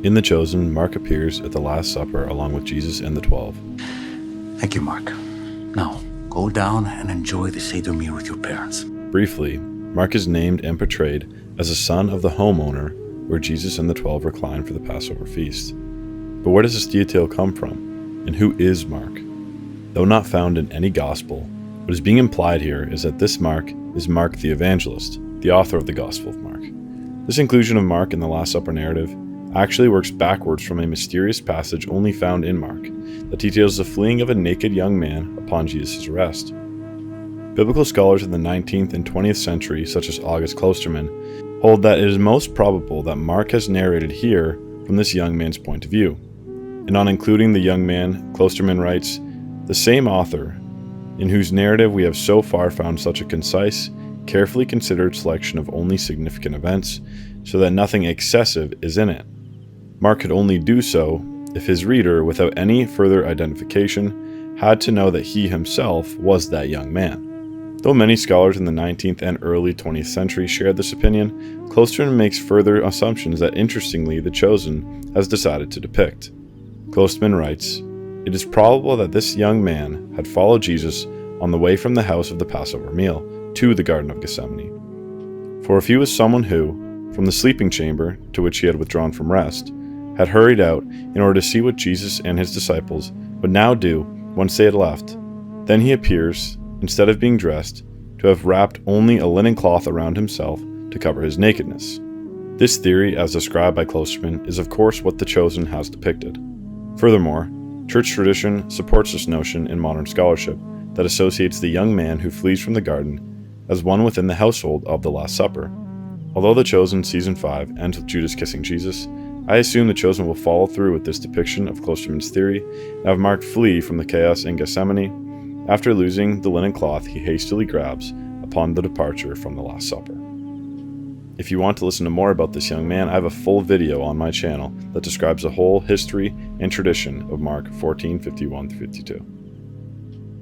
In The Chosen, Mark appears at the Last Supper along with Jesus and the 12. Thank you, Mark. Now, go down and enjoy the Seder meal with your parents. Briefly, Mark is named and portrayed as a son of the homeowner where Jesus and the 12 recline for the Passover feast. But where does this detail come from? And who is Mark? Though not found in any gospel, what is being implied here is that this Mark is Mark the Evangelist, the author of the Gospel of Mark. This inclusion of Mark in the Last Supper narrative actually works backwards from a mysterious passage only found in Mark that details the fleeing of a naked young man upon Jesus' arrest. Biblical scholars in the 19th and 20th century, such as August Klosterman, hold that it is most probable that Mark has narrated here from this young man's point of view. And on including the young man, Klosterman writes, "The same author, in whose narrative we have so far found such a concise, carefully considered selection of only significant events, so that nothing excessive is in it. Mark could only do so if his reader, without any further identification, had to know that he himself was that young man." Though many scholars in the 19th and early 20th century shared this opinion, Klosterman makes further assumptions that interestingly The Chosen has decided to depict. Klosterman writes, "It is probable that this young man had followed Jesus on the way from the house of the Passover meal to the Garden of Gethsemane. For if he was someone who, from the sleeping chamber to which he had withdrawn from rest, had hurried out in order to see what Jesus and his disciples would now do once they had left, then he appears, instead of being dressed, to have wrapped only a linen cloth around himself to cover his nakedness." This theory, as described by Klosterman, is of course what The Chosen has depicted. Furthermore, church tradition supports this notion in modern scholarship that associates the young man who flees from the garden as one within the household of the Last Supper. Although The Chosen Season 5 ends with Judas kissing Jesus, I assume The Chosen will follow through with this depiction of Klosterman's theory and have Mark flee from the chaos in Gethsemane after losing the linen cloth he hastily grabs upon the departure from the Last Supper. If you want to listen to more about this young man, I have a full video on my channel that describes the whole history and tradition of Mark 14:51-52.